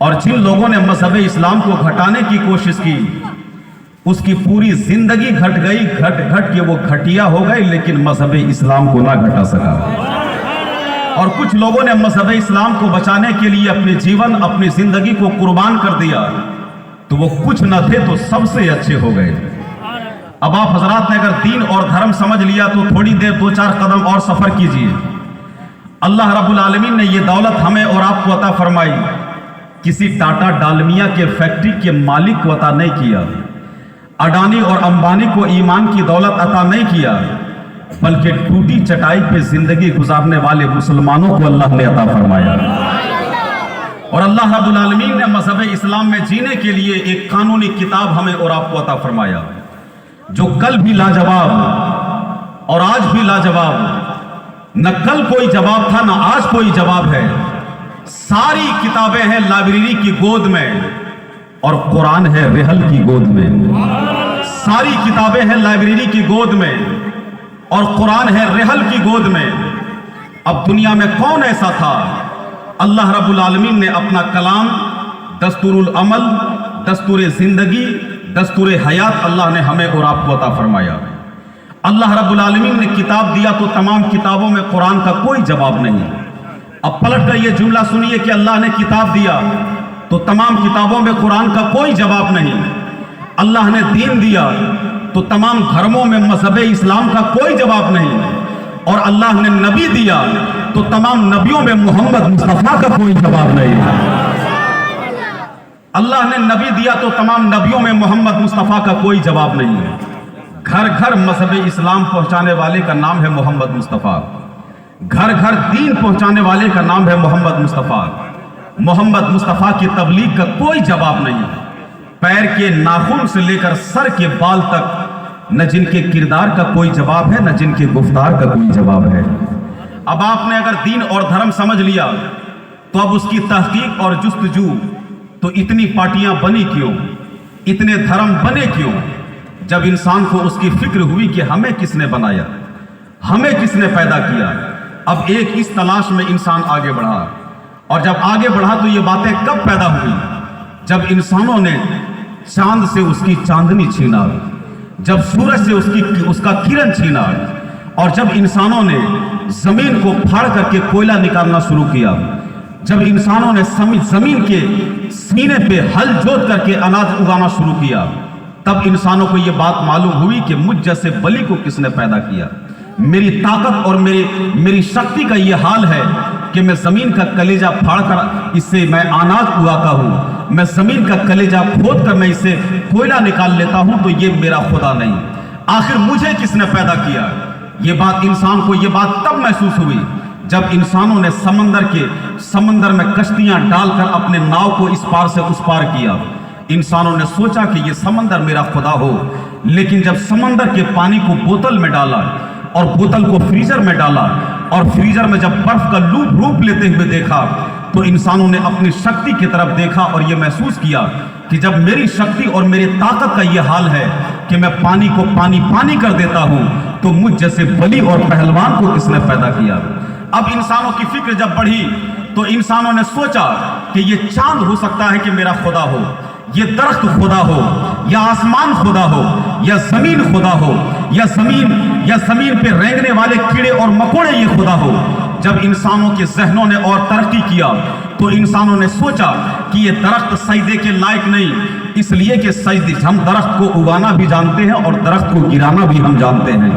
اور جن لوگوں نے مذہب اسلام کو گھٹانے کی کوشش کی اس کی پوری زندگی گھٹ گئی، گھٹ گھٹ کے وہ گھٹیا ہو گئے، لیکن مذہب اسلام کو نہ گھٹا سکا۔ اور کچھ لوگوں نے مذہب اسلام کو بچانے کے لیے اپنے جیون، اپنی زندگی کو قربان کر دیا، تو وہ کچھ نہ تھے تو سب سے اچھے ہو گئے۔ اب آپ حضرات نے اگر دین اور دھرم سمجھ لیا تو تھوڑی دیر 2-4 قدم اور سفر کیجئے۔ اللہ رب العالمین نے یہ دولت ہمیں اور آپ کو عطا فرمائی، کسی ٹاٹا ڈالمیا کے فیکٹری کے مالک کو عطا نہیں کیا، اڈانی اور امبانی کو ایمان کی دولت عطا نہیں کیا، بلکہ ٹوٹی چٹائی پہ زندگی گزارنے والے مسلمانوں کو اللہ نے عطا فرمایا۔ اور اللہ رب العالمین نے مذہب اسلام میں جینے کے لیے ایک قانونی کتاب ہمیں اور آپ کو عطا فرمایا، جو کل بھی لاجواب اور آج بھی لاجواب، نہ کل کوئی جواب تھا نہ آج کوئی جواب ہے۔ ساری کتابیں ہیں لائبریری کی گود میں اور قرآن ہے رحل کی گود میں۔ ساری کتابیں ہیں لائبریری کی گود میں اور قرآن ہے رحل کی گود میں۔ اب دنیا میں کون ایسا تھا؟ اللہ رب العالمین نے اپنا کلام، دستور العمل، دستور زندگی، دستور حیات اللہ نے ہمیں اور آپ کو عطا فرمایا۔ اللہ رب العالمین نے کتاب دیا تو تمام کتابوں میں قرآن کا کوئی جواب نہیں۔ اب پلٹ کر یہ جملہ سنیے کہ اللہ نے کتاب دیا تو تمام کتابوں میں قرآن کا کوئی جواب نہیں۔ اللہ نے دین دیا تو تمام دھرموں میں مذہب اسلام کا کوئی جواب نہیں۔ اور اللہ نے نبی دیا تو تمام نبیوں میں محمد مصطفیٰ کا کوئی جواب نہیں۔ اللہ نے نبی دیا تو تمام نبیوں میں محمد مصطفیٰ کا کوئی جواب نہیں۔ گھر گھر مذہب اسلام پہنچانے والے کا نام ہے محمد مصطفیٰ، گھر گھر دین پہنچانے والے کا نام ہے محمد مصطفیٰ۔ محمد مصطفیٰ کی تبلیغ کا کوئی جواب نہیں۔ پیر کے ناخن سے لے کر سر کے بال تک نہ جن کے کردار کا کوئی جواب ہے نہ جن کے گفتار کا کوئی جواب ہے۔ اب آپ نے اگر دین اور دھرم سمجھ لیا تو اب اس کی تحقیق اور جستجو، تو اتنی پارٹیاں بنی کیوں، اتنے دھرم بنے کیوں؟ جب انسان کو اس کی فکر ہوئی کہ ہمیں کس نے بنایا، ہمیں کس نے پیدا کیا۔ اب ایک اس تلاش میں انسان آگے بڑھا، اور جب آگے بڑھا تو یہ باتیں کب پیدا ہوئی؟ جب انسانوں نے چاند سے اس کی چاندنی چھینا، جب سورج سے اس کا کرن چھینا، اور جب انسانوں نے زمین کو پھاڑ کر کے کوئلہ نکالنا شروع کیا، جب انسانوں نے زمین کے سینے پہ ہل جوت کر کے اناج اگانا شروع کیا، تب انسانوں کو یہ بات معلوم ہوئی کہ مجھ جیسے بلی کو کس نے پیدا کیا۔ میری طاقت اور میری شکتی کا یہ حال ہے کہ میں زمین کا کلیجہ پھاڑ کر اس سے میں اناج اگاتا ہوں، میں زمین کا کلیجہ کھود کر میں اس سے کوئلہ نکال لیتا ہوں، تو یہ میرا خدا نہیں۔ آخر مجھے کس نے پیدا کیا؟ یہ بات انسان کو یہ بات تب محسوس ہوئی جب انسانوں نے سمندر میں کشتیاں ڈال کر اپنے ناؤ کو اس پار سے اس پار کیا۔ انسانوں نے سوچا کہ یہ سمندر میرا خدا ہو، لیکن جب سمندر کے پانی کو بوتل میں ڈالا اور بوتل کو فریزر میں ڈالا اور فریزر میں جب برف کا روپ لیتے ہوئے دیکھا، تو انسانوں نے اپنی شکتی کی طرف دیکھا اور یہ محسوس کیا کہ جب میری شکتی اور میری طاقت کا یہ حال ہے کہ میں پانی کو پانی کر دیتا ہوں، تو مجھ جیسے بلی اور پہلوان کو کس نے پیدا کیا؟ اب انسانوں کی فکر جب بڑھی تو انسانوں نے سوچا کہ یہ چاند ہو سکتا ہے کہ میرا خدا ہو، یہ درخت خدا ہو، یا آسمان خدا ہو، یا زمین خدا ہو، یا زمین پہ رینگنے والے کیڑے اور مکوڑے یہ خدا ہو۔ جب انسانوں کے ذہنوں نے اور ترقی کیا تو انسانوں نے سوچا کہ یہ درخت سجدے کے لائق نہیں، اس لیے کہ ہم درخت کو اگانا بھی جانتے ہیں اور درخت کو گرانا بھی ہم جانتے ہیں۔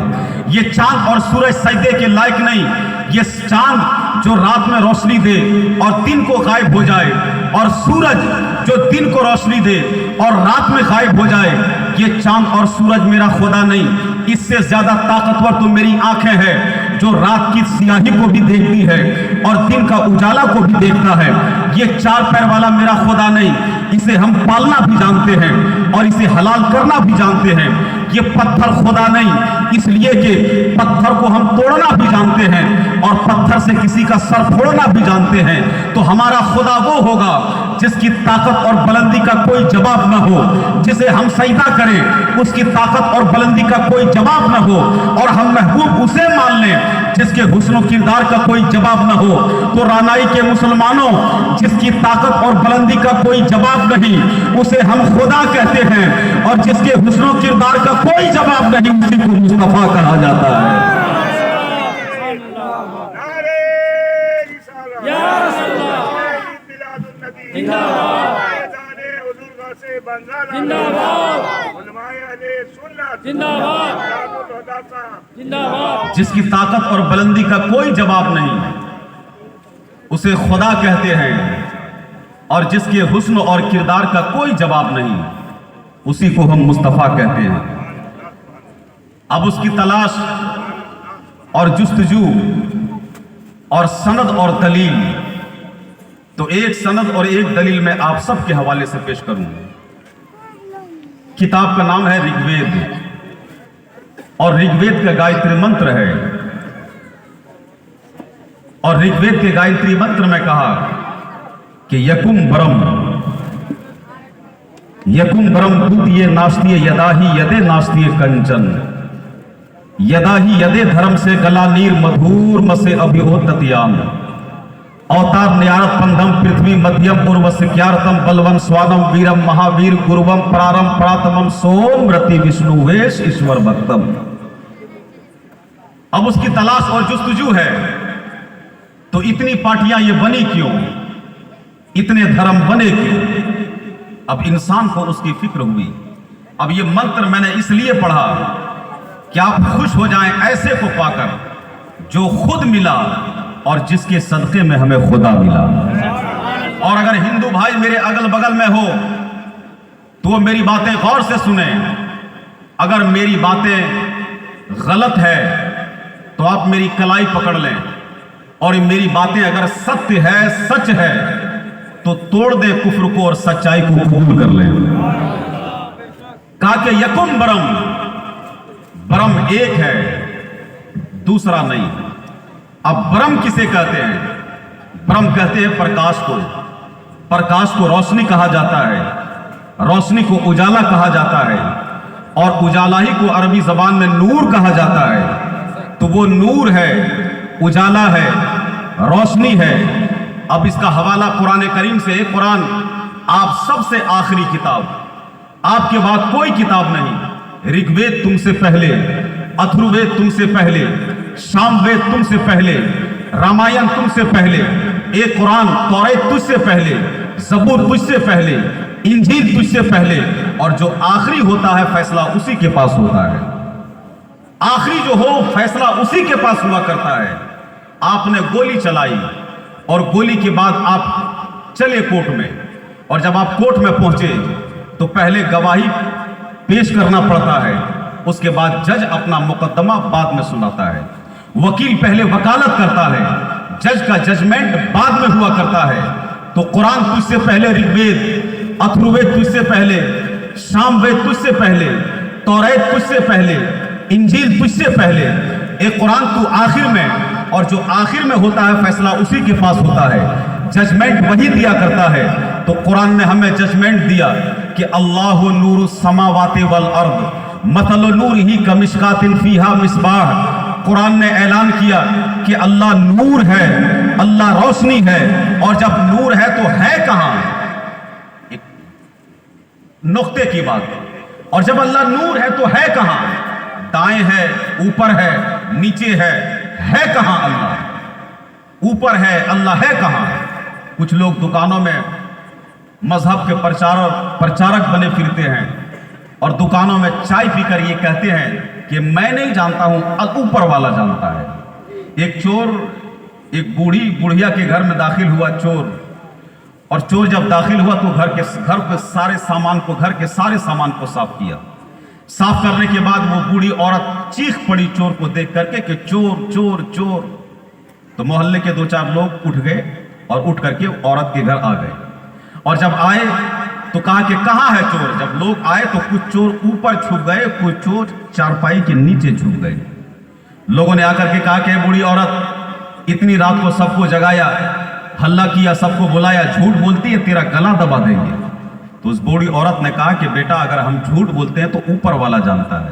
یہ چاند اور سورج سجدے کے لائق نہیں، یہ چاند جو رات میں روشنی دے اور دن کو غائب ہو جائے، اور سورج جو دن کو روشنی دے اور رات میں غائب ہو جائے، یہ چاند اور سورج میرا خدا نہیں۔ اس سے زیادہ طاقتور تو میری آنکھیں ہیں جو رات کی سیاہی کو بھی دیکھتی ہے اور دن کا اجالا کو بھی دیکھتا ہے۔ یہ 4 پیر والا میرا خدا نہیں، اسے ہم پالنا بھی جانتے ہیں اور اسے حلال کرنا بھی جانتے ہیں۔ یہ پتھر خدا نہیں، اس لیے کہ پتھر کو ہم توڑنا بھی جانتے ہیں اور پتھر سے کسی کا سر پھوڑنا بھی جانتے ہیں۔ تو ہمارا خدا وہ ہوگا جس کی طاقت اور بلندی کا کوئی جواب نہ ہو، جسے ہم سجدہ کریں اس کی طاقت اور بلندی کا کوئی جواب نہ ہو، اور ہم محبوب اسے مان لیں جس کے حسن و کردار کا کوئی جواب نہ ہو، تو رانائی کے مسلمانوں جس کی طاقت اور بلندی کا کوئی جواب نہیں اسے ہم خدا کہتے ہیں، اور جس کے حسن و کردار کا کوئی جواب نہیں اسی کو مصطفیٰ کہا جاتا ہے۔ جس کی طاقت اور بلندی کا کوئی جواب نہیں اسے خدا کہتے ہیں، اور جس کے حسن اور کردار کا کوئی جواب نہیں اسی کو ہم مصطفیٰ کہتے ہیں۔ اب اس کی تلاش اور جستجو اور سند اور دلیل، تو ایک سند اور ایک دلیل میں آپ سب کے حوالے سے پیش کروں۔ کتاب کا نام ہے رگ وید، اور رگ وید کا گایتری منتر ہے، اور رگ وید کے گایتری منتر میں کہا کہ یکم برم دوتیے ناشتیے یدا ہی یدے ناشتیے کنچن، یدا ہی یدے دھرم سے گلا نیر مدھور مسے ابھیوتتیام، اوتار نیارت پندھم پرتھوی مدھیم پوروسکیارتم بلوم سوانم ویرم مہاویر گروم پرارم پراتمم سوم رتی وشنو ویش ایشور بھکتم۔ اب اس کی تلاش اور جستجو ہے تو اتنی پارٹیاں یہ بنی کیوں، اتنے دھرم بنے کیوں؟ اب انسان کو اس کی فکر ہوئی۔ اب یہ منتر میں نے اس لیے پڑھا کہ آپ خوش ہو جائیں ایسے کو پا کر جو خود ملا اور جس کے صدقے میں ہمیں خدا ملا۔ اور اگر ہندو بھائی میرے اگل بگل میں ہو تو وہ میری باتیں غور سے سنیں، اگر میری باتیں غلط ہے تو آپ میری کلائی پکڑ لیں، اور میری باتیں اگر ستیہ ہے سچ ہے تو توڑ دے کفر کو اور سچائی کو قبول کر لیں۔ کہا کہ یکم برم ایک ہے دوسرا نہیں۔ اب برم کسے کہتے ہیں؟ برم کہتے ہیں پرکاش کو روشنی کہا جاتا ہے، روشنی کو اجالا کہا جاتا ہے، اور اجالا ہی کو عربی زبان میں نور کہا جاتا ہے۔ تو وہ نور ہے، اجالا ہے، روشنی ہے۔ اب اس کا حوالہ قرآن کریم سے ہے۔ قرآن آپ سب سے آخری کتاب، آپ کے بعد کوئی کتاب نہیں۔ رگ وید تم سے پہلے، اتھرو وید تم سے پہلے، شام وید تم سے پہلے، رامائن تم سے پہلے، ایک قرآن توریت تجھ سے پہلے، زبور تجھ سے پہلے، انجیل تجھ سے پہلے، اور جو آخری ہوتا ہے فیصلہ اسی کے پاس ہوتا ہے۔ آخری جو ہو فیصلہ اسی کے پاس ہوا کرتا ہے۔ آپ نے گولی چلائی اور گولی کے بعد آپ چلے کورٹ میں، اور جب آپ کورٹ میں پہنچے تو پہلے گواہی پیش کرنا پڑتا ہے، اس کے بعد جج اپنا مقدمہ بعد میں سناتا ہے، وکیل پہلے وکالت کرتا ہے، جج کا ججمنٹ بعد میں ہوا کرتا ہے۔ تو قرآن تجھ سے پہلے رگ وید، اتھرو وید تجھ سے پہلے، شام وید تجھ سے پہلے، توریت تجھ سے پہلے، انجیل تجھ سے پہلے، ایک قرآن تو آخر میں، اور جو آخر میں ہوتا ہے فیصلہ اسی کے پاس ہوتا ہے، ججمنٹ وہی دیا کرتا ہے۔ تو قرآن نے ہمیں ججمنٹ دیا کہ اللہ نور السماوات والارض مثل نورہ کمشکات فیہا مصباح۔ قرآن نے اعلان کیا کہ اللہ نور ہے، اللہ روشنی ہے، اور جب نور ہے تو ہے کہاں؟ ایک نقطے کی بات۔ اور جب اللہ نور ہے تو ہے کہاں؟ دائیں ہے، اوپر ہے، نیچے ہے کہاں اللہ؟ اوپر ہے، اللہ ہے کہاں؟ کچھ لوگ دکانوں میں مذہب کے پرچارک بنے پھرتے ہیں، اور دکانوں میں چائے پی کر یہ کہتے ہیں کہ میں نہیں جانتا ہوں، اوپر والا جانتا ہے۔ ایک چور ایک بوڑھیا کے گھر میں داخل ہوا چور، اور چور جب داخل ہوا تو گھر کے سارے سامان کو صاف کیا۔ صاف کرنے کے بعد وہ بوڑھی عورت چیخ پڑی چور کو دیکھ کر کے کہ چور چور چور۔ تو محلے کے دو چار لوگ اٹھ گئے اور اٹھ کر کے عورت کے گھر آ گئے، اور جب آئے تو کہا کہ کہاں ہے چور؟ جب لوگ آئے تو کچھ چور اوپر چھپ گئے، کچھ چور چارپائی کے نیچے چھپ گئے۔ لوگوں نے آ کر کے کہا کہ بوڑھی عورت اتنی رات کو سب کو جگایا، ہلہ کیا، سب کو بلایا، جھوٹ بولتی ہے، تیرا گلا دبا دیں گے۔ تو اس بوڑھی عورت نے کہا کہ بیٹا اگر ہم جھوٹ بولتے ہیں تو اوپر والا جانتا ہے۔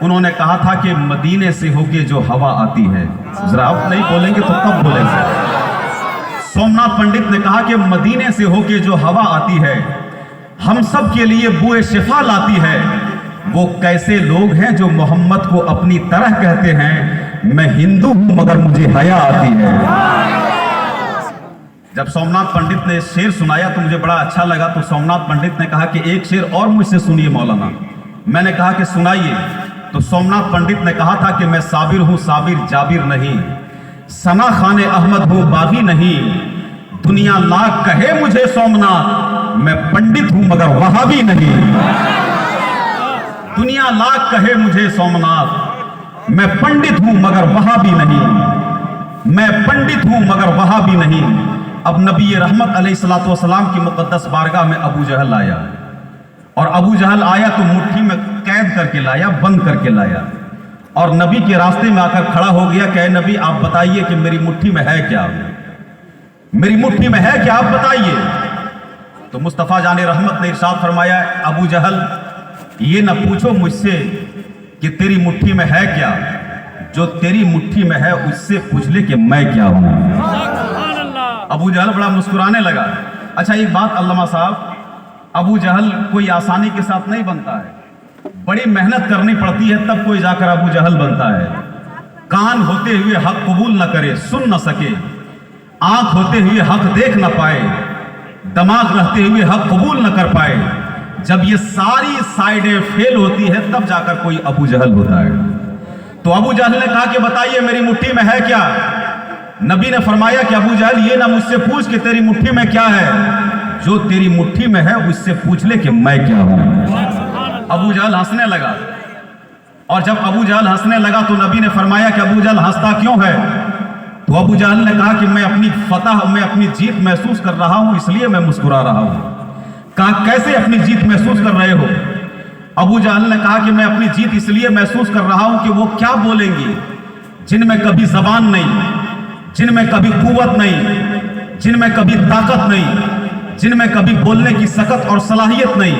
انہوں نے کہا تھا کہ مدینے سے ہو کے جو ہوا آتی ہے، ذرا آپ نہیں بولیں گے تو کب بولیں گے؟ سومناتھ پنڈت نے کہا کہ مدینے سے ہو کے جو ہوا آتی ہے ہم سب کے لیے بوئے شفا لاتی ہے۔ وہ کیسے لوگ ہیں جو محمد کو اپنی طرح کہتے ہیں، میں ہندو ہوں مگر مجھے حیا آتی ہے۔ جب سومناتھ پنڈت نے شعر سنایا تو مجھے بڑا اچھا لگا، تو سومناتھ پنڈت نے کہا کہ ایک شعر اور مجھ سے سنیے مولانا۔ میں نے کہا کہ سنائیے، تو سومناتھ پنڈت نے کہا تھا کہ میں صابر ہوں صابر جابر نہیں، ثنا خان احمد ہوں باغی نہیں، دنیا لاکھ کہے مجھے سومناتھ میں پنڈت ہوں مگر وہابی نہیں۔ دنیا لاکھ کہے مجھے سومناتھ میں پنڈت ہوں مگر وہابی نہیں، میں پنڈت ہوں مگر وہابی نہیں۔ اب نبی رحمت علیہ الصلوۃ والسلام کی مقدس بارگاہ میں ابو جہل آیا، اور ابو جہل آیا تو مٹھی میں قید کر کے لایا، بند کر کے لایا، اور نبی کے راستے میں آ کر کھڑا ہو گیا کہ اے نبی آپ بتائیے کہ میری مٹھی میں ہے کیا، میری مٹھی میں ہے کیا، آپ بتائیے۔ تو مصطفیٰ جان رحمت نے ارشاد فرمایا، ابو جہل یہ نہ پوچھو مجھ سے کہ تیری مٹھی میں ہے کیا، جو تیری مٹھی میں ہے اس سے پوچھ لے کہ میں کیا ہوں۔ ابو جہل بڑا مسکرانے لگا۔ اچھا ایک بات علامہ صاحب، ابو جہل کوئی آسانی کے ساتھ نہیں بنتا ہے، بڑی محنت کرنی پڑتی ہے تب کوئی جا کر ابو جہل بنتا ہے۔ کان ہوتے ہوئے حق قبول نہ کرے، سن نہ سکے، آنکھ ہوتے ہوئے حق دیکھ نہ پائے، دماغ رہتے ہوئے حق قبول نہ کر پائے، جب یہ ساری سائیڈیں فیل ہوتی ہے تب جا کر کوئی ابو جہل ہوتا ہے۔ تو ابو جہل نے کہا کہ بتائیے میری مٹھی میں ہے کیا؟ نبی نے فرمایا کہ ابو جہل یہ نہ مجھ سے پوچھ کہ تیری مٹھی میں کیا ہے، جو تیری مٹھی میں ہے اس سے پوچھ لے کہ میں کیا ہوں۔ ابو جہل ہنسنے لگا، اور جب ابو جہل ہنسنے لگا تو نبی نے فرمایا کہ ابو جہل ہنستا کیوں ہے؟ تو ابو جہل نے کہا کہ میں اپنی فتح، میں اپنی جیت محسوس کر رہا ہوں اس لیے میں مسکرا رہا ہوں۔ کہا کیسے اپنی جیت محسوس کر رہے ہو؟ ابو جہل نے کہا کہ میں اپنی جیت اس لیے محسوس کر رہا ہوں کہ وہ کیا بولیں گی جن میں کبھی زبان نہیں، جن میں کبھی قوت نہیں، جن میں کبھی طاقت نہیں، جن میں کبھی بولنے کی سکت اور صلاحیت نہیں،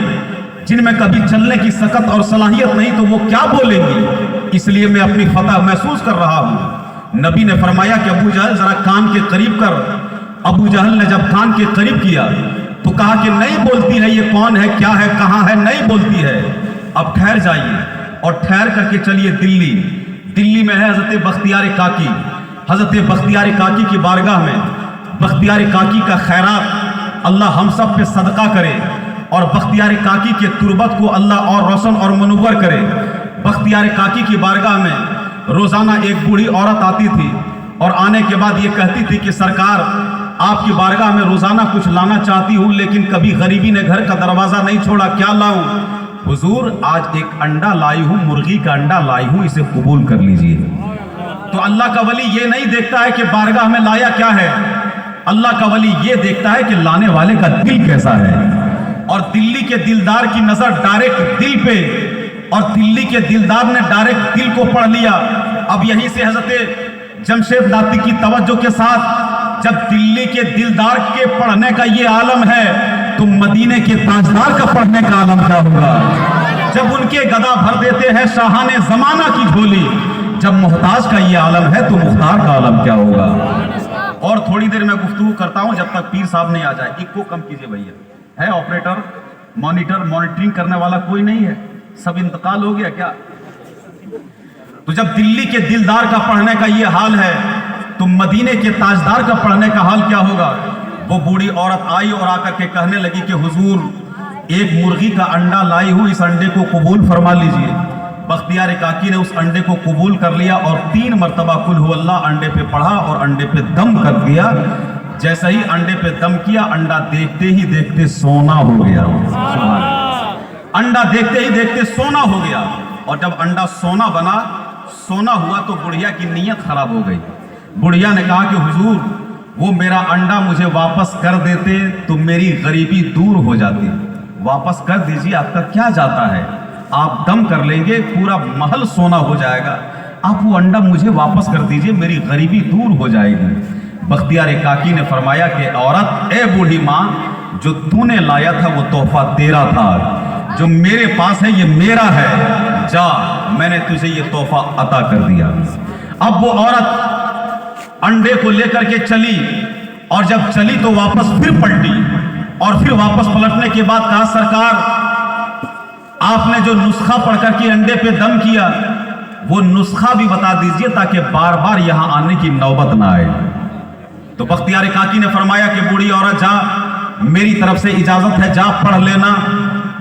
جن میں کبھی چلنے کی سکت اور صلاحیت نہیں، تو وہ کیا بولیں گی؟ اس لیے میں اپنی فتح محسوس کر رہا ہوں۔ نبی نے فرمایا کہ ابو جہل ذرا کان کے قریب کر۔ ابو جہل نے جب کان کے قریب کیا تو کہا کہ نہیں بولتی ہے، یہ کون ہے، کیا ہے، کہاں ہے، نہیں بولتی ہے۔ اب ٹھہر جائیے اور ٹھہر کر کے چلیے دلی۔ دلی میں ہے حضرت بختیار کاکی۔ حضرت بختیار کاکی کی بارگاہ میں بختیار کاکی کا خیرات اللہ ہم سب پہ صدقہ کرے، اور بختیار کاکی کے تربت کو اللہ اور روشن اور منور کرے۔ بختیار کاکی کی بارگاہ میں روزانہ ایک بوڑھی عورت آتی تھی اور آنے کے بعد یہ کہتی تھی کہ سرکار آپ کی بارگاہ میں روزانہ کچھ لانا چاہتی ہوں لیکن کبھی غریبی نے گھر کا دروازہ نہیں چھوڑا، کیا لاؤں؟ حضور آج ایک انڈا لائی ہوں، مرغی کا انڈا لائی ہوں، اسے قبول کر لیجئے۔ تو اللہ کا ولی یہ نہیں دیکھتا ہے کہ بارگاہ میں لایا کیا ہے، اللہ کا ولی یہ دیکھتا ہے کہ لانے والے کا دل کیسا ہے۔ اور دلی کے دلدار کی نظر ڈائریکٹ دل پہ، اور دلی کے دلدار نے ڈائریکٹ دل کو پڑھ لیا۔ اب یہیں سے حضرت جمشید لاتی کی توجہ کے ساتھ جب دلی کے دلدار کے پڑھنے کا یہ عالم ہے تو مدینے کے تاجدار کا پڑھنے کا عالم کیا ہوگا؟ جب ان کے گدا بھر دیتے ہیں شاہان زمانہ کی جھولی، جب محتاج کا یہ عالم ہے تو مختار کا عالم کیا ہوگا؟ اور تھوڑی دیر میں گفتگو کرتا ہوں جب تک پیر صاحب نہیں آ جائے۔ ایک کو کم کیجئے بھیا، ہے آپریٹر، مانیٹرنگ کرنے والا کوئی نہیں ہے، سب انتقال ہو گیا کیا؟ تو جب دلی کے دلدار کا پڑھنے کا یہ حال ہے تو مدینے کے تاجدار کا پڑھنے کا حال کیا ہوگا؟ وہ بوڑھی عورت آئی اور آ کر کے کہنے لگی کہ حضور ایک مرغی کا انڈا لائی ہوں، اس انڈے کو قبول فرما لیجئے۔ بختیار کاکی نے اس انڈے کو قبول کر لیا اور 3 مرتبہ قل ہو اللہ انڈے پہ پڑھا اور انڈے پہ دم کر دیا۔ جیسا ہی انڈے پہ دم کیا، انڈا دیکھتے ہی دیکھتے سونا ہو گیا۔ انڈا دیکھتے ہی دیکھتے سونا ہو گیا، اور جب انڈا سونا بنا، سونا ہوا تو بڑھیا کی نیت خراب ہو گئی۔ بڑھیا نے کہا کہ حضور وہ میرا انڈا مجھے واپس کر دیتے تو میری غریبی دور ہو جاتی۔ واپس کر دیجیے، آپ کا کیا جاتا ہے، آپ دم کر لیں گے پورا محل سونا ہو جائے گا، آپ وہ انڈا مجھے واپس کر دیجیے، میری غریبی دور ہو جائے گی۔ بختیار کاکی نے فرمایا کہ عورت، اے بوڑھی ماں، جو تو نے لایا تھا وہ تحفہ تیرا تھا، جو میرے پاس ہے یہ میرا ہے، جا میں نے تجھے یہ تحفہ عطا کر دیا۔ اب وہ عورت انڈے کو لے کر کے چلی، اور جب چلی تو واپس پھر پلٹی، اور پھر واپس پلٹنے کے بعد کہا سرکار آپ نے جو نسخہ پڑھ کر کے انڈے پہ دم کیا وہ نسخہ بھی بتا دیجئے تاکہ بار بار یہاں آنے کی نوبت نہ آئے۔ تو بختیار کاکی نے فرمایا کہ بوڑھی عورت جا، میری طرف سے اجازت ہے، جا پڑھ لینا۔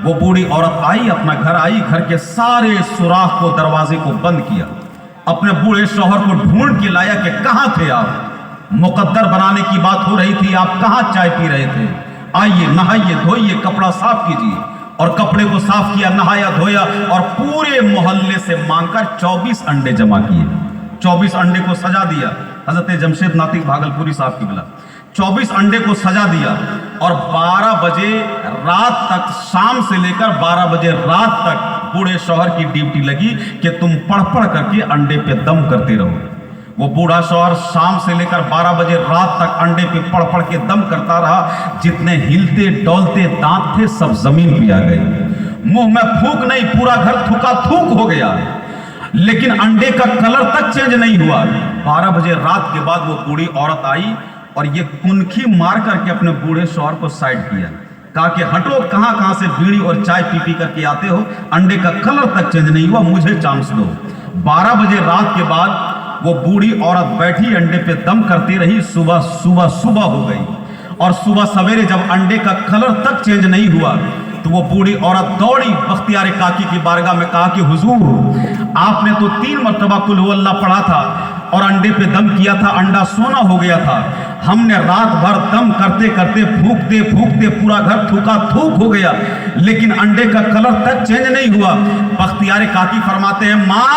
وہ بوڑھی عورت آئی، اپنا گھر آئی، گھر کے سارے سوراخ کو، دروازے کو بند کیا، اپنے بوڑھے شوہر کو ڈھونڈ کے لایا کہ کہاں تھے آپ؟ مقدر بنانے کی بات ہو رہی تھی، آپ کہاں چائے پی رہے تھے؟ آئیے، نہائیے، دھوئیے، کپڑا صاف کیجیے۔ اور کپڑے کو صاف کیا، نہایا دھویا، اور پورے محلے سے مانگ کر 24 انڈے جمع کیے۔ 24 انڈے کو سجا دیا، حضرت جمشید ناطق بھاگلپوری صاحب کی بلا 24 انڈے کو سجا دیا، اور 12 بجے رات تک، شام سے لے کر 12 بجے رات تک بوڑھے شوہر کی ڈیوٹی لگی کہ تم پڑھ پڑھ کر کے انڈے پہ دم کرتے رہو۔ وہ بوڑھا شوہر شام سے لے کر 12 بجے رات تک انڈے پہ پڑھ پڑھ کے دم کرتا رہا، جتنے ہلتے ڈولتے دانت تھے سب زمین پہ آ گئے، منہ میں پھونک نہیں، پورا گھر تھوکا تھوک ہو گیا، لیکن انڈے کا کلر تک چینج نہیں ہوا۔ 12 بجے رات کے بعد وہ بوڑھی عورت آئی اور یہ کنکھی مار کر کے اپنے بوڑھے شوہر کو سائڈ کیا، کہا کہ ہٹو، کہاں کہاں سے بیڑی اور چائے پی پی کر کے آتے ہو، انڈے کا کلر تک چینج نہیں ہوا، مجھے چانس دو۔ 12 بجے رات کے بعد وہ بوڑھی عورت بیٹھی انڈے پہ دم کرتی رہی، صبح ہو گئی، اور صبح سویرے جب انڈے کا کلر تک چینج نہیں ہوا تو وہ بوڑھی عورت دوڑی بختیار کاکی کی بارگاہ میں، کہا کہ حضور آپ نے تو 3 مرتبہ قل هو اللہ پڑھا تھا اور انڈے پہ دم کیا تھا، انڈا سونا ہو گیا تھا، ہم نے رات بھر دم کرتے کرتے پھونکتے پھونکتے پورا گھر تھوکا تھوک ہو گیا، لیکن انڈے کا کلر تک چینج نہیں ہوا۔ بختیار کاکی فرماتے ہیں ماں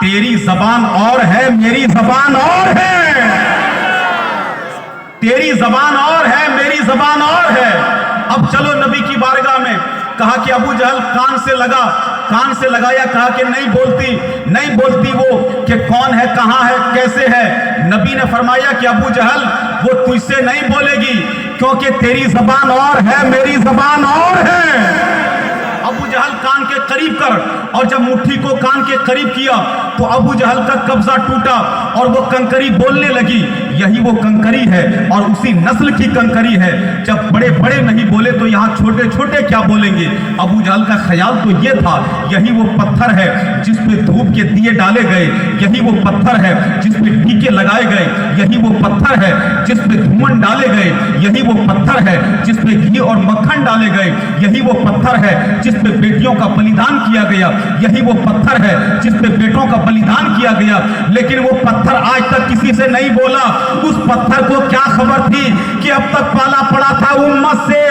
تیری زبان اور ہے، میری زبان اور ہے، تیری زبان اور ہے، میری زبان اور ہے۔ اب چلو نبی کی بارگاہ میں، کہا کہ ابو جہل کان سے لگایا، کہا کہ نہیں بولتی وہ کہ کون ہے، کہاں ہے، کیسے ہے۔ نبی نے فرمایا کہ ابو جہل وہ تجھ سے نہیں بولے گی، کیونکہ تیری زبان اور ہے، میری زبان اور ہے۔ ابو جہل کان کے قریب کر، اور جب مٹھی کو کان کے قریب کیا تو ابو جہل کا قبضہ ٹوٹا اور وہ کنکری بولنے لگی، یہی وہ کنکری ہے اور اسی نسل کی کنکری ہے، جب بڑے بڑے نہیں بولے تو یہاں چھوٹے چھوٹے کیا بولیں گے۔ ابو جہل کا خیال تو یہ تھا یہی وہ پتھر ہے جس پہ دھوپ کے دیے ڈالے گئے، یہی وہ پتھر ہے جس پہ ٹیکے لگائے گئے، یہی وہ پتھر ہے جس پہ دھومن ڈالے گئے، یہی وہ پتھر ہے جس پہ گھی اور مکھن ڈالے گئے، یہی وہ پتھر ہے جس پہ بیٹیوں کا بلیدان کیا گیا، یہی وہ پتھر ہے جس پہ بیٹوں کا بلیدان کیا گیا، لیکن وہ پتھر آج تک کسی سے نہیں بولا۔ اس پتھر کو کیا خبر تھی کہ اب تک پالا پڑا تھا امت سے،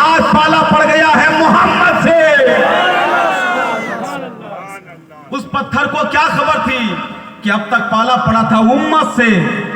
آج پالا پڑ گیا ہے محمد سے۔ اس پتھر کو کیا خبر تھی کہ اب تک پالا پڑا تھا امت سے،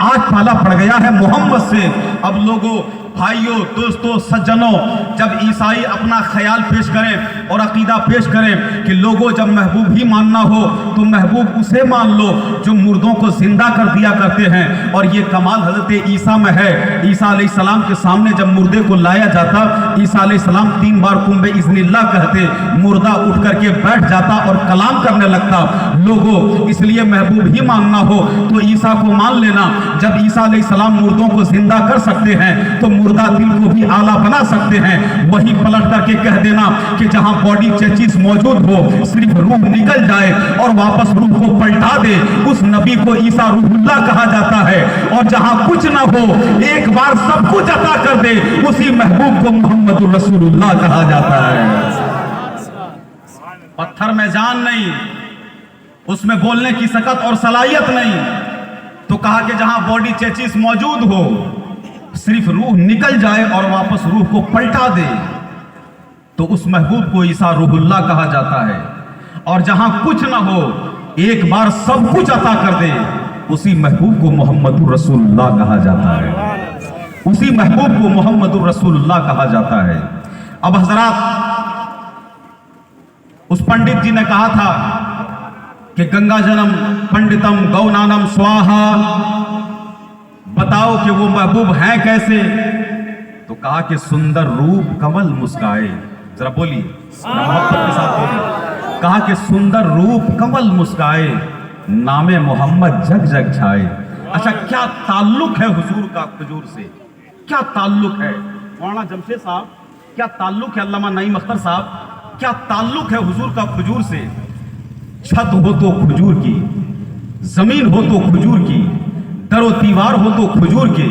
آج پالا پڑ گیا ہے محمد سے۔ اب لوگوں، بھائیوں، دوستوں، سجنوں، جب عیسائی اپنا خیال پیش کریں اور عقیدہ پیش کریں کہ لوگوں جب محبوب ہی ماننا ہو تو محبوب اسے مان لو جو مردوں کو زندہ کر دیا کرتے ہیں، اور یہ کمال حضرت عیسیٰ میں ہے۔ عیسیٰ علیہ السلام کے سامنے جب مردے کو لایا جاتا، عیسیٰ علیہ السلام 3 بار قم بإذن اللہ کہتے، مردہ اٹھ کر کے بیٹھ جاتا اور کلام کرنے لگتا۔ لوگوں، اس لیے محبوب ہی ماننا ہو تو عیسیٰ کو مان لینا۔ جب عیسیٰ علیہ السلام مردوں کو زندہ کر سکتے ہیں تو مردہ دل کو بھی اعلیٰ بنا سکتے ہیں۔ وہی پلٹ کر کے کہہ دینا کہ جہاں باڈی چیز موجود ہو، صرف روح نکل جائے اور واپس روح کو پلٹا دے، اس نبی کو عیسیٰ روح اللہ کہا جاتا ہے۔ اور جہاں کچھ نہ ہو، ایک بار سب کچھ عطا کر دے، اسی محبوب کو محمد رسول اللہ کہا جاتا ہے۔ پتھر میں جان نہیں، اس میں بولنے کی سکت اور صلاحیت نہیں، تو کہا کہ جہاں باڈی چیز موجود ہو، صرف روح نکل جائے اور واپس روح کو پلٹا دے، تو اس محبوب کو عیسیٰ روح اللہ کہا جاتا ہے۔ اور جہاں کچھ نہ ہو، ایک بار سب کچھ عطا کر دے، اسی محبوب کو محمد رسول اللہ کہا جاتا ہے، اسی محبوب کو محمد رسول اللہ کہا جاتا ہے۔ اب حضرات، اس پنڈت جی نے کہا تھا کہ گنگا جنم پنڈتم گونانم سواہا، بتاؤ کہ وہ محبوب ہیں کیسے؟ تو کہا کہ سندر روپ کمل مسکائے۔ ذرا بولیے، محبت کے ساتھ بولیے، کہا کہ سندر روپ کمل مسکائے نام محمد جگ جگ چھائے. اچھا کیا تعلق ہے حضور کا کھجور سے, کیا تعلق ہے مولانا جمشید صاحب, کیا تعلق ہے علامہ نعیم اختر صاحب, کیا تعلق ہے حضور کا کھجور سے. چھت ہو تو کھجور کی, زمین ہو تو کھجور کی, در و دیوار ہو تو کھجور کے,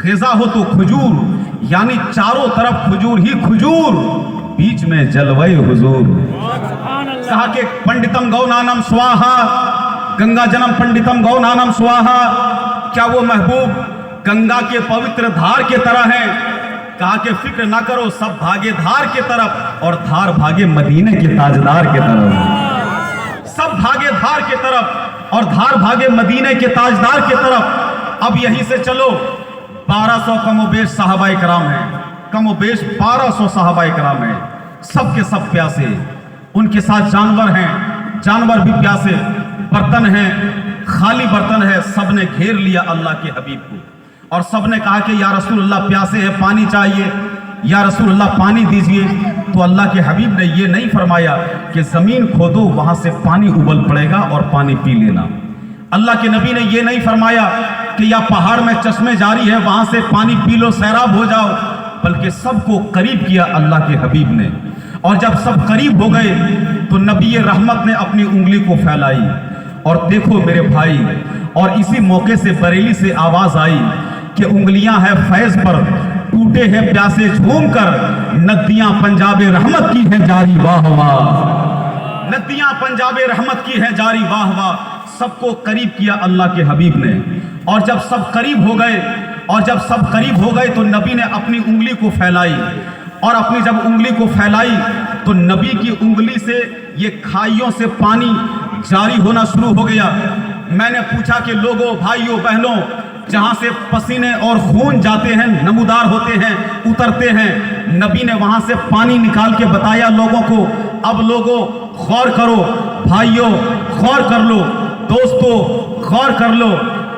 غذا ہو تو کھجور, یعنی چاروں طرف کھجور ہی کھجور, بیچ میں جلوے حضور. کہا کہ پنڈتم گو نانم سواہا, گنگا جنم پنڈتم گو نانم سواہا. کیا وہ محبوب گنگا کے پوتر دھار کے طرح ہیں؟ کہا کہ فکر نہ کرو, سب بھاگے دھار کے طرف اور دھار بھاگے مدینے کے تاجدار کے طرف. سب بھاگے دھار کے طرف اور دھار بھاگے مدینے کے تاجدار کے طرف. اب یہیں سے چلو, 1200 کم و بیش صحابہ کرام ہیں, کم و بیش 1200 صحابہ کرام ہیں, سب کے سب پیاسے. ان کے ساتھ جانور ہیں, جانور بھی پیاسے, برتن ہیں, خالی برتن ہے. سب نے گھیر لیا اللہ کے حبیب کو اور سب نے کہا کہ یا رسول اللہ پیاسے ہیں, پانی چاہیے, یا رسول اللہ پانی دیجئے. تو اللہ کے حبیب نے یہ نہیں فرمایا کہ زمین کھودو وہاں سے پانی ابل پڑے گا اور پانی پی لینا. اللہ کے نبی نے یہ نہیں فرمایا کہ یا پہاڑ میں چشمے جاری ہے وہاں سے پانی پی لو سیراب ہو جاؤ, بلکہ سب کو قریب کیا اللہ کے حبیب نے. اور جب سب قریب ہو گئے تو نبی رحمت نے اپنی انگلی کو پھیلائی اور دیکھو میرے بھائی, اور اسی موقع سے بریلی سے آواز آئی کہ انگلیاں ہیں فیض پر, ٹوٹے ہیں پیاسے جھوم کر, ندیاں پنجاب رحمت کی ہیں جاری واہ واہ, ندیاں پنجاب رحمت کی ہیں جاری واہ واہ. سب کو قریب کیا اللہ کے حبیب نے. اور جب سب قریب ہو گئے تو نبی نے اپنی انگلی کو پھیلائی, اور اپنی جب انگلی کو پھیلائی تو نبی کی انگلی سے یہ کھائیوں سے پانی جاری ہونا شروع ہو گیا. میں نے پوچھا کہ لوگوں, بھائیوں, بہنوں, جہاں سے پسینے اور خون جاتے ہیں, نمودار ہوتے ہیں, اترتے ہیں, نبی نے وہاں سے پانی نکال کے بتایا لوگوں کو. اب لوگوں غور کرو, بھائیوں غور کر لو, دوستو غور کر لو.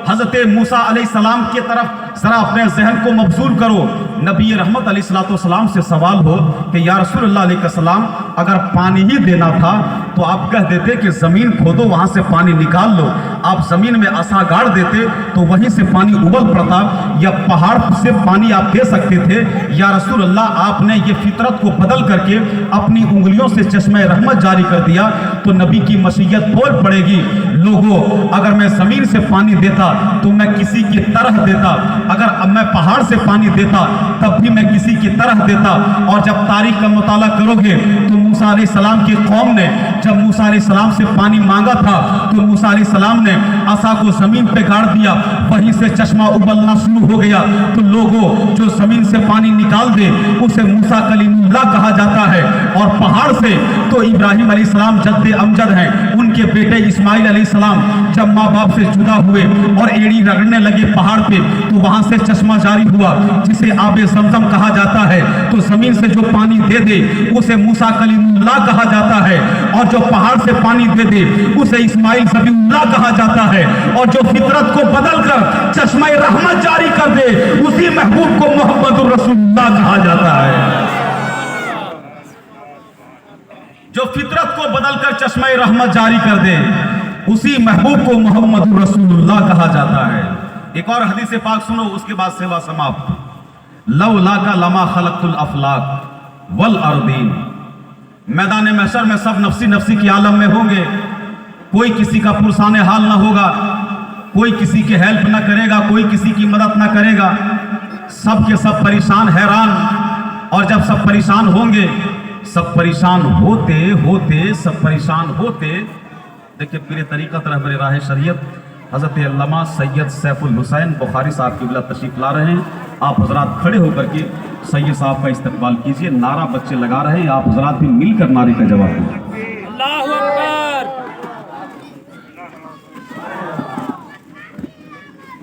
حضرت موسیٰ علیہ السلام کی طرف ذرا اپنے ذہن کو مبذول کرو. نبی رحمت علیہ السلام سے سوال ہو کہ یا رسول اللہ علیہ السلام اگر پانی ہی دینا تھا تو آپ کہہ دیتے کہ زمین کھودو وہاں سے پانی نکال لو. آپ زمین میں عصا گاڑ دیتے تو وہیں سے پانی ابل پڑتا, یا پہاڑ سے پانی آپ دے سکتے تھے. یا رسول اللہ آپ نے یہ فطرت کو بدل کر کے اپنی انگلیوں سے چشمہ رحمت جاری کر دیا تو نبی کی مشیت بول پڑے گی. لوگوں اگر میں زمین سے پانی دیتا تو میں کسی کی طرح دیتا, اگر میں پہاڑ سے پانی دیتا تب بھی میں کسی کی طرح دیتا. اور جب تاریخ کا مطالعہ کرو گے تو موسیٰ علیہ السلام کی قوم نے جب موسیٰ علیہ السلام سے پانی مانگا تھا تو موسیٰ علیہ السلام نے عصا کو زمین پہ گاڑ دیا, وہیں سے چشمہ ابلنا شروع ہو گیا. تو لوگوں جو زمین سے پانی نکال دے اسے موسیٰ کلیم اللہ کہا جاتا ہے, اور پہاڑ سے تو ابراہیم علیہ السلام جد امجد ہیں. ان کے بیٹے اسماعیل علیہ السلام جب ماں باپ سے جدا ہوئے اور ایڑی رگڑنے لگے پہاڑ پہ تو وہاں سے چشمہ جاری ہوا جسے آب زمزم کہا جاتا ہے. تو زمین سے جو پانی دے دے اسے موسیٰ کلیم اللہ کہا جاتا ہے, اور جو پہاڑ سے پانی دے دے اسے اسماعیل ذبیح اللہ کہا جاتا ہے. اور جو فطرت کو بدل کر چشمہ رحمت جاری کر دے اسی محبوب کو محمد الرسول اللہ کہا جاتا ہے. جو فطرت کو بدل کر چشمہ رحمت جاری کر دے اسی محبوب کو محمد الرسول اللہ کہا جاتا ہے. ایک اور حدیث پاک سنو, اس کے بعد سیوا سماپت. لولاک لما خلقت الافلاک والارضین. میدان محشر میں سب نفسی نفسی کی عالم میں ہوں گے, کوئی کسی کا پرسان حال نہ ہوگا, کوئی کسی کی ہیلپ نہ کرے گا, کوئی کسی کی مدد نہ کرے گا. سب کے سب پریشان حیران. اور جب سب پریشان ہوں گے, سب پریشان ہوتے دیکھیں پیر طریقت رہبر راہ شریعت حضرت علامہ سید سیف الحسین بخاری صاحب کی بلا تشریف لا رہے ہیں. آپ حضرات کھڑے ہو کر کے سید صاحب کا استقبال کیجئے. نعرہ بچے لگا رہے ہیں, آپ حضرات بھی مل کر نعرے کا جواب دیں. اللہ اکبر.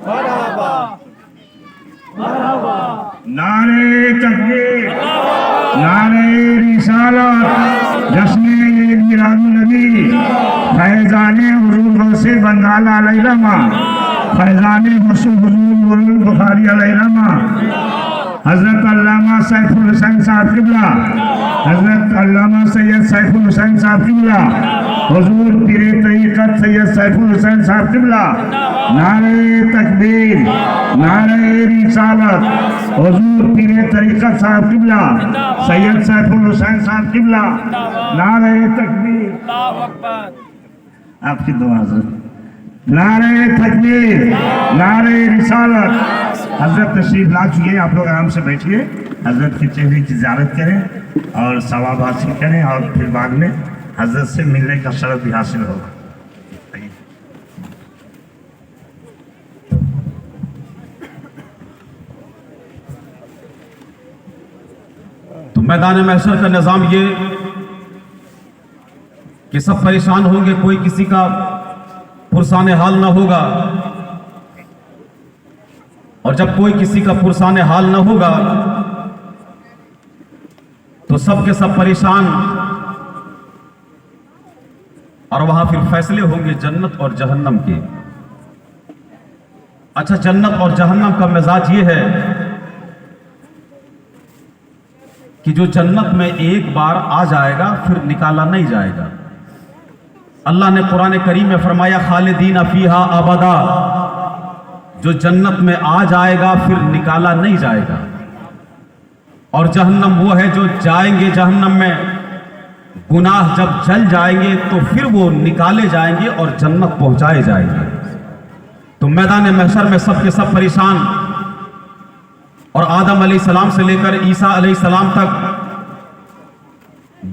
مرحبا مرحبا. نعرے تکبیر, نعرے رسالت, جشن میلاد النبی, فیضان حضور غوث بنگال علیہ الرحمہ, فیضان حضور بخاری علیہ الرحمہ, حضرت علامہ سیف الحسین صاحب قبلہ، حضرت علامہ سید سیف الحسین صاحب قبلہ، حضور پیر طریقت سید سیف الحسین صاحب قبلہ، نعرہ تکبیر، نعرہ رسالت، حضور پیر طریقت صاحب قبلہ، سید سیف الحسین صاحب قبلہ، نعرہ تکبیر۔ اللہ اکبر۔ آپ کی دعا حضرت، نعرہ تکبیر، نعرہ رسالت۔ حضرت تشریف لا چکے ہیں، آپ لوگ آرام سے بیٹھیے، حضرت کے چہرے کی زیارت کریں اور ثواب حاصل کریں، اور پھر بعد میں حضرت سے ملنے کا شرف بھی حاصل ہوگا۔ تو میدان محشر کا نظام یہ کہ سب پریشان ہوں گے، کوئی کسی کا پرسان حال نہ ہوگا، اور جب کوئی کسی کا پرسان حال نہ ہوگا تو سب کے سب پریشان، اور وہاں پھر فیصلے ہوں گے جنت اور جہنم کے۔ اچھا، جنت اور جہنم کا مزاج یہ ہے کہ جو جنت میں ایک بار آ جائے گا پھر نکالا نہیں جائے گا۔ اللہ نے قرآن کریم میں فرمایا خالدین فیہا ابدا، جو جنت میں آ جائے گا پھر نکالا نہیں جائے گا۔ اور جہنم وہ ہے جو جائیں گے جہنم میں، گناہ جب جل جائیں گے تو پھر وہ نکالے جائیں گے اور جنت پہنچائے جائیں گے۔ تو میدان محشر میں سب کے سب پریشان، اور آدم علیہ السلام سے لے کر عیسیٰ علیہ السلام تک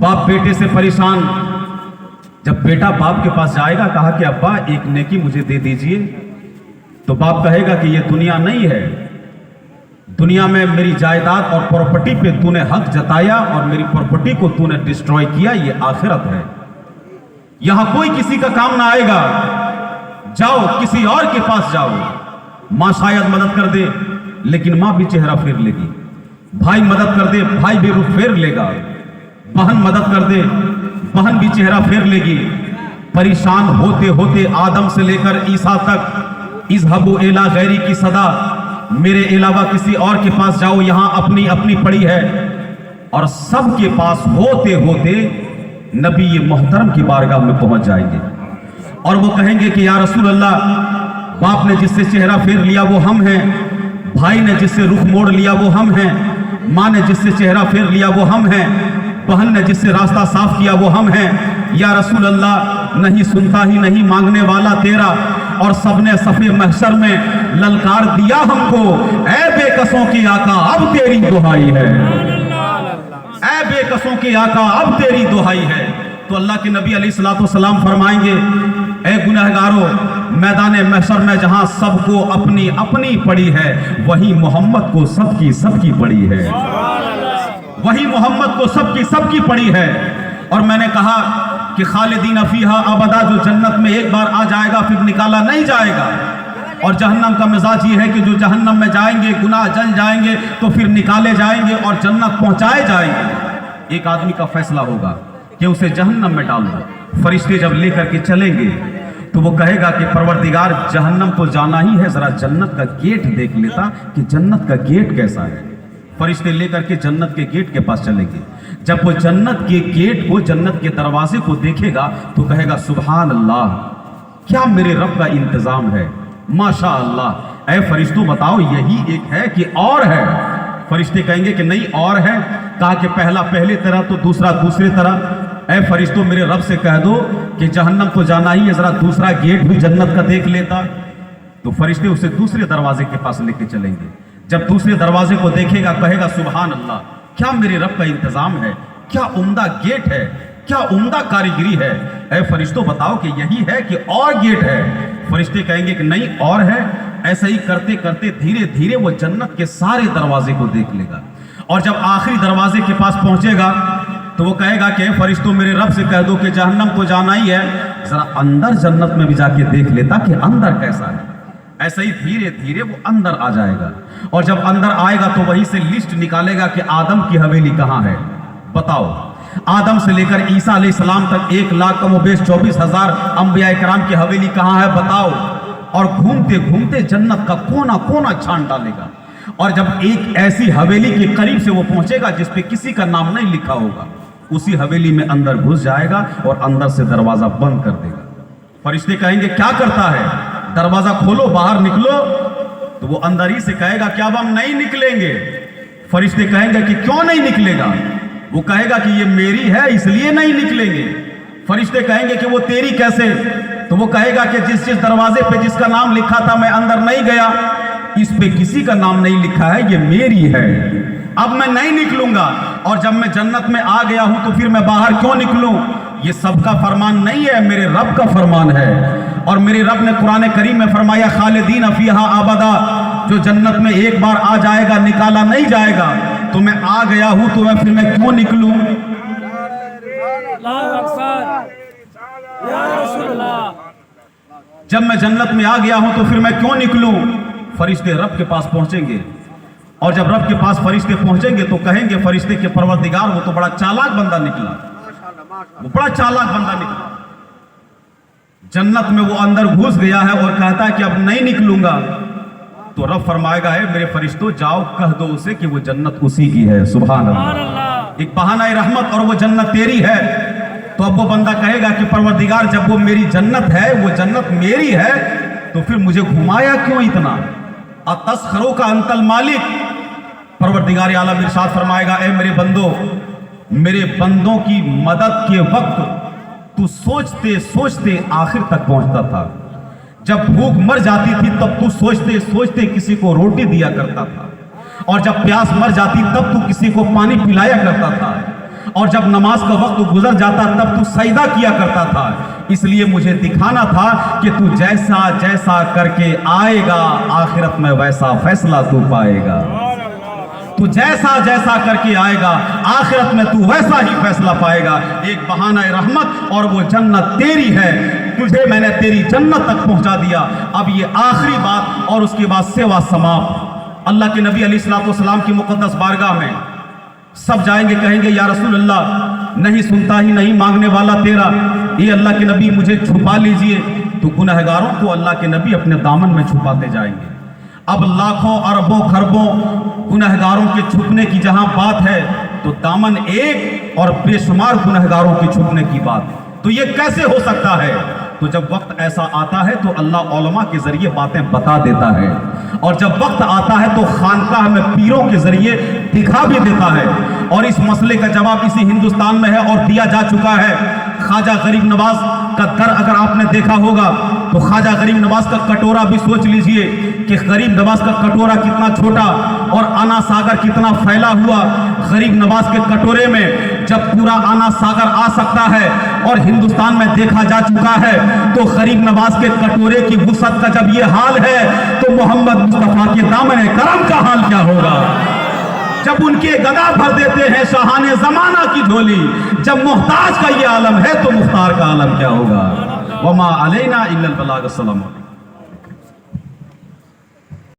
باپ بیٹے سے پریشان۔ جب بیٹا باپ کے پاس جائے گا، کہا کہ ابا ایک نیکی مجھے دے دیجئے، تو باپ کہے گا کہ یہ دنیا نہیں ہے، دنیا میں میری جائیداد اور پراپرٹی پہ تو نے حق جتایا اور میری پراپرٹی کو تو نے ڈسٹروائے کیا، یہ آخرت ہے، یہاں کوئی کسی کا کام نہ آئے گا، جاؤ کسی اور کے پاس جاؤ۔ ماں شاید مدد کر دے لیکن ماں بھی چہرہ پھیر لے گی، بھائی مدد کر دے بھائی بھی رخ پھیر لے گا، بہن مدد کر دے بہن بھی چہرہ پھیر لے گی۔ پریشان ہوتے ہوتے آدم سے لے کر عیسیٰ تک اذهبوا الی غیری کی صدا، میرے علاوہ کسی اور کے پاس جاؤ، یہاں اپنی اپنی پڑی ہے۔ اور سب کے پاس ہوتے ہوتے نبی محترم کی بارگاہ میں پہنچ جائیں گے، اور وہ کہیں گے کہ یا رسول اللہ، باپ نے جس سے چہرہ پھیر لیا وہ ہم ہیں، بھائی نے جس سے رخ موڑ لیا وہ ہم ہیں، ماں نے جس سے چہرہ پھیر لیا وہ ہم ہیں، بہن نے جس سے راستہ صاف کیا وہ ہم ہیں۔ یا رسول اللہ، نہیں سنتا ہی نہیں مانگنے والا تیرا، اور سب نے صفِ محشر میں للکار دیا ہم کو، اے بے قصوں کی آقا اب تیری دہائی ہے، اے بے قصوں کی آقا اب تیری دہائی ہے۔ تو اللہ کے نبی علیہ السلام فرمائیں گے، اے گنہگارو، میدان محشر میں جہاں سب کو اپنی اپنی پڑی ہے، وہی محمد کو سب کی پڑی ہے، وہی محمد کو سب کی پڑی ہے۔ اور میں نے کہا کہ خالدین فیہا ابدا، جو جنت میں ایک بار آ جائے گا پھر نکالا نہیں جائے گا، اور جہنم کا مزاج یہ ہے کہ جو جہنم میں جائیں گے گناہ جل جائیں گے تو پھر نکالے جائیں گے اور جنت پہنچائے جائیں گے۔ ایک آدمی کا فیصلہ ہوگا کہ اسے جہنم میں ڈال دو، فرشتے جب لے کر کے چلیں گے تو وہ کہے گا کہ پروردگار، جہنم کو جانا ہی ہے، ذرا جنت کا گیٹ دیکھ لیتا کہ جنت کا گیٹ کیسا ہے۔ فرشتے لے کر کے جنت کے گیٹ کے پاس چلیں گے، جب وہ جنت کے گیٹ کو، جنت کے دروازے کو دیکھے گا تو کہے گا سبحان اللہ، کیا میرے رب کا انتظام ہے، ماشاء اللہ۔ اے فرشتوں بتاؤ یہی ایک ہے کہ اور ہے؟ فرشتے کہیں گے کہ نہیں اور ہے۔ کہا کہ پہلا پہلے طرح تو دوسرا دوسرے طرح۔ اے فرشتوں میرے رب سے کہہ دو کہ جہنم کو جانا ہی ہے، ذرا دوسرا گیٹ بھی جنت کا دیکھ لیتا۔ تو فرشتے اسے دوسرے دروازے کے پاس لے کے چلیں گے، جب دوسرے دروازے کو دیکھے گا کہے گا سبحان اللہ، کیا میرے رب کا انتظام ہے، کیا عمدہ گیٹ ہے، کیا عمدہ کاریگری ہے۔ اے فرشتوں بتاؤ کہ یہی ہے کہ اور گیٹ ہے؟ فرشتے کہیں گے کہ نہیں اور ہے۔ ایسا ہی کرتے کرتے دھیرے دھیرے وہ جنت کے سارے دروازے کو دیکھ لے گا، اور جب آخری دروازے کے پاس پہنچے گا تو وہ کہے گا کہ اے فرشتوں میرے رب سے کہہ دو کہ جہنم کو جانا ہی ہے، ذرا اندر جنت میں بھی جا کے دیکھ لیتا کہ اندر کیسا ہے۔ ایسا ہی دھیرے دھیرے وہ اندر آ جائے گا، اور جب اندر آئے گا تو وہیں سے لسٹ نکالے گا کہ آدم کی حویلی کہاں ہے، بتاؤ۔ آدم سے لے کر عیسیٰ علیہ السلام تک 1,00,000 کم و بیش 24,000 انبیاء کرام کی حویلی کہاں ہے، بتاؤ۔ اور گھومتے گھومتے جنت کا کونا کونا چھان ڈالے گا، اور جب ایک ایسی حویلی کے قریب سے وہ پہنچے گا جس پہ کسی کا نام نہیں لکھا ہوگا، اسی حویلی میں اندر گھس جائے گا اور اندر سے دروازہ بند کر دے گا۔ فرشتے کہیں گے کیا کرتا ہے؟ دروازہ کھولو، باہر نکلو۔ تو وہ اندر ہی سے کہے گا کہ اب ہم نہیں نکلیں گے۔ فرشتے کہیں گے کہ کیوں نہیں نکلے گا؟ وہ کہے گا کہ یہ میری ہے اس لیے نہیں نکلیں گے۔ فرشتے کہیں گے کہ وہ تیری کیسے؟ تو وہ کہے گا کہ جس دروازے پہ جس کا نام لکھا تھا میں اندر نہیں گیا، اس پہ کسی کا نام نہیں لکھا ہے، یہ میری ہے، اب میں نہیں نکلوں گا۔ اور جب میں جنت میں آ گیا ہوں تو پھر میں باہر کیوں نکلوں؟ یہ سب کا فرمان نہیں ہے، میرے رب کا فرمان ہے۔ اور میرے رب نے قرآن کریم میں فرمایا خالدین فیہا ابدا، جو جنت میں ایک بار آ جائے گا نکالا نہیں جائے گا۔ تو میں آ گیا ہوں تو پھر میں کیوں نکلوں؟ اللہ اکبر یا رسول اللہ۔ جب میں جنت میں آ گیا ہوں تو پھر میں کیوں نکلوں؟ فرشتے رب کے پاس پہنچیں گے، اور جب رب کے پاس فرشتے پہنچیں گے تو کہیں گے فرشتے کے پروردگار وہ تو بڑا چالاک بندہ نکلا، وہ بڑا چالاک بندہ نکلا۔ جنت میں وہ اندر گھس گیا ہے اور کہتا ہے کہ اب نہیں نکلوں گا۔ تو رب فرمائے گا ہے میرے فرشتوں جاؤ کہہ دو اسے کہ وہ جنت اسی کی ہے۔ سبحان اللہ، ایک بہانہ رحمت، اور وہ جنت تیری ہے۔ تو اب وہ بندہ کہے گا کہ پروردگار جب وہ میری جنت ہے، وہ جنت میری ہے، تو پھر مجھے گھمایا کیوں اتنا؟ اتسخروا کا انت المالک۔ پروردگار عالم ارشاد فرمائے گا اے میرے بندو، میرے بندوں کی مدد کے وقت تو سوچتے سوچتے آخر تک پہنچتا تھا۔ جب بھوک مر جاتی تھی تب تو سوچتے سوچتے کسی کو روٹی دیا کرتا تھا، اور جب پیاس مر جاتی تب تو کسی کو پانی پلایا کرتا تھا، اور جب نماز کا وقت گزر جاتا تب تو سجدہ کیا کرتا تھا۔ اس لیے مجھے دکھانا تھا کہ تو جیسا جیسا کر کے آئے گا آخرت میں ویسا فیصلہ تو پائے گا۔ تو جیسا جیسا کر کے آئے گا آخرت میں تو ویسا ہی فیصلہ پائے گا۔ ایک بہانہ رحمت، اور وہ جنت تیری ہے، تجھے میں نے تیری جنت تک پہنچا دیا۔ اب یہ آخری بات اور اس کے بعد سوا سماپ۔ اللہ کے نبی علیہ السلام کی مقدس بارگاہ میں سب جائیں گے، کہیں گے یا رسول اللہ نہیں سنتا ہی نہیں مانگنے والا تیرا، یہ اللہ کے نبی مجھے چھپا لیجئے۔ تو گنہگاروں کو اللہ کے نبی اپنے دامن میں چھپاتے جائیں گے۔ اب لاکھوں اربوں خربوں گنہگاروں کے چھپنے کی جہاں بات ہے تو دامن ایک اور بے شمار گنہگاروں کے چھپنے کی بات، تو یہ کیسے ہو سکتا ہے؟ تو جب وقت ایسا آتا ہے تو اللہ علماء کے ذریعے باتیں بتا دیتا ہے، اور جب وقت آتا ہے تو خانقاہ میں پیروں کے ذریعے دکھا بھی دیتا ہے۔ اور اس مسئلے کا جواب اسی ہندوستان میں ہے اور دیا جا چکا ہے۔ خواجہ غریب نواز کا در اگر آپ نے دیکھا ہوگا تو خواجہ غریب نواز کا کٹورا بھی سوچ لیجئے کہ غریب نواز کا کٹورا کتنا چھوٹا اور آنا ساگر کتنا پھیلا ہوا۔ غریب نواز کے کٹورے میں جب پورا آنا ساگر آ سکتا ہے اور ہندوستان میں دیکھا جا چکا ہے، تو غریب نواز کے کٹورے کی وسعت کا جب یہ حال ہے تو محمد مصطفیٰ کے دامن کرم کا حال کیا ہوگا؟ جب ان کے گدا بھر دیتے ہیں شاہان زمانہ کی جھولی، جب محتاج کا یہ عالم ہے تو مختار کا عالم کیا ہوگا؟ وما علینا الا البلاغ۔ السلام علیکم۔